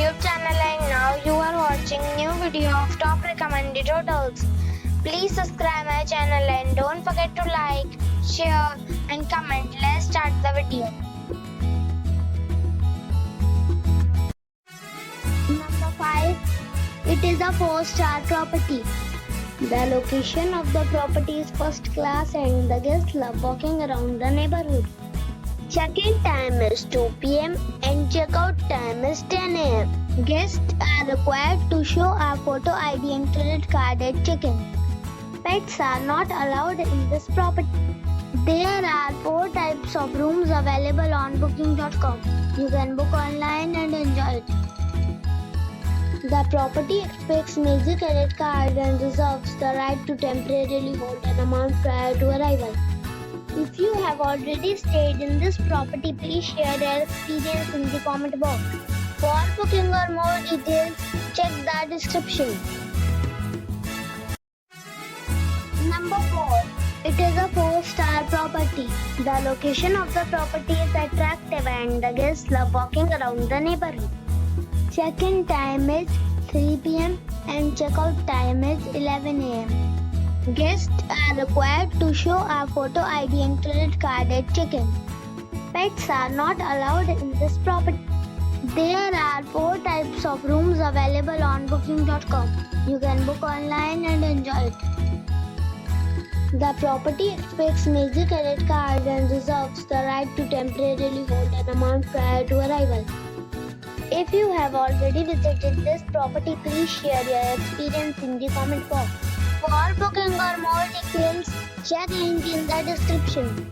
YouTube channel and now you are watching new video of top recommended hotels. Please subscribe my channel and don't forget to like, share and comment. Let's start the video. Number 5. It is a 4-star property. The location of the property is first class and the guests love walking around the neighborhood. Check-in time is 2 p.m. and check-out time is 10 a.m. Guests are required to show a photo ID and credit card at check-in. Pets are not allowed in this property. There are 4 types of rooms available on booking.com. You can book online and enjoy it. The property expects major credit card and reserves the right to temporarily hold an amount prior to arrival. If you have already stayed in this property, please share your experience in the comment box. For booking or more details, check the description. Number 4. It is a 4-star property. The location of the property is attractive and the guests love walking around the neighborhood. Check-in time is 3 p.m. and check-out time is 11 a.m. Guests are required to show a photo ID and credit card at check-in. Pets are not allowed in this property. There are 4 types of rooms available on booking.com. You can book online and enjoy it. The property expects major credit card and reserves the right to temporarily hold an amount prior to arrival. If you have already visited this property, please share your experience in the comment box. For booking or more details, check link in the description.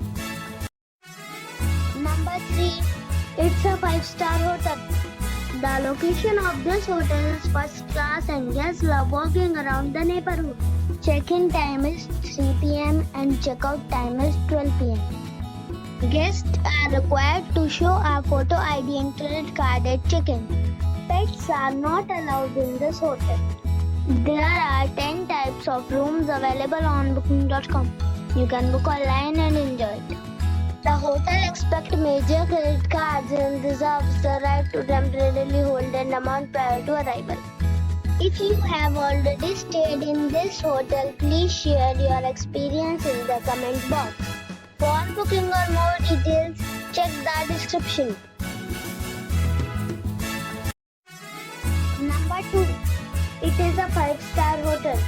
Number 3. It's a 5-star hotel. The location of this hotel is first class and guests love walking around the neighborhood. Check-in time is 3 p.m. and check-out time is 12 p.m. Guests are required to show a photo ID and credit card at check-in. Pets are not allowed in this hotel. There are 10 types of rooms available on booking.com. You can book online and enjoy it. The hotel expects major credit cards and reserves the right to temporarily hold an amount prior to arrival. If you have already stayed in this hotel, please share your experience in the comment box. For booking or more details, check the description. Number 2. It is a 5-star hotel.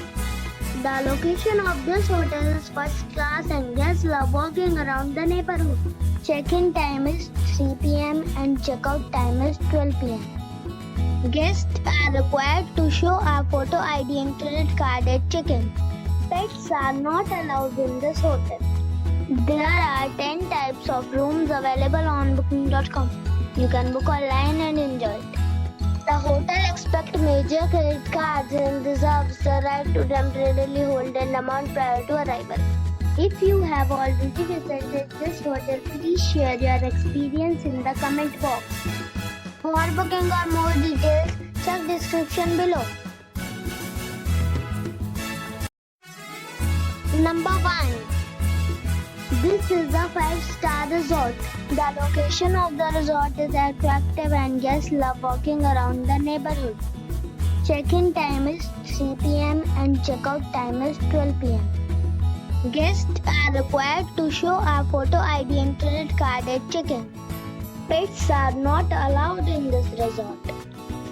The location of this hotel is first class and guests love walking around the neighborhood. Check-in time is 3 p.m. and check-out time is 12 p.m. Guests are required to show a photo ID and credit card at check-in. Pets are not allowed in this hotel. There are 10 types of rooms available on booking.com. You can book online and enjoy it. The hotel expects major credit cards and reserves the right to temporarily hold an amount prior to arrival. If you have already visited this hotel, please share your experience in the comment box. For booking or more details, check description below. Number 1. This is a 5-star resort. The location of the resort is attractive and guests love walking around the neighborhood. Check-in time is 3 p.m. and check-out time is 12 p.m. Guests are required to show a photo ID and credit card at check-in. Pets are not allowed in this resort.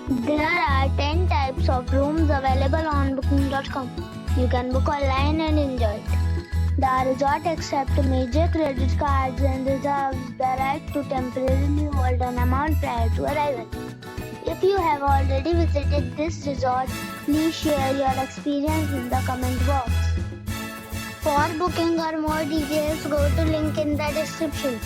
There are 10 types of rooms available on booking.com. You can book online and enjoy it. The resort accepts major credit cards and reserves the right to temporarily hold an amount prior to arrival. If you have already visited this resort, please share your experience in the comment box. For booking or more details, go to link in the description.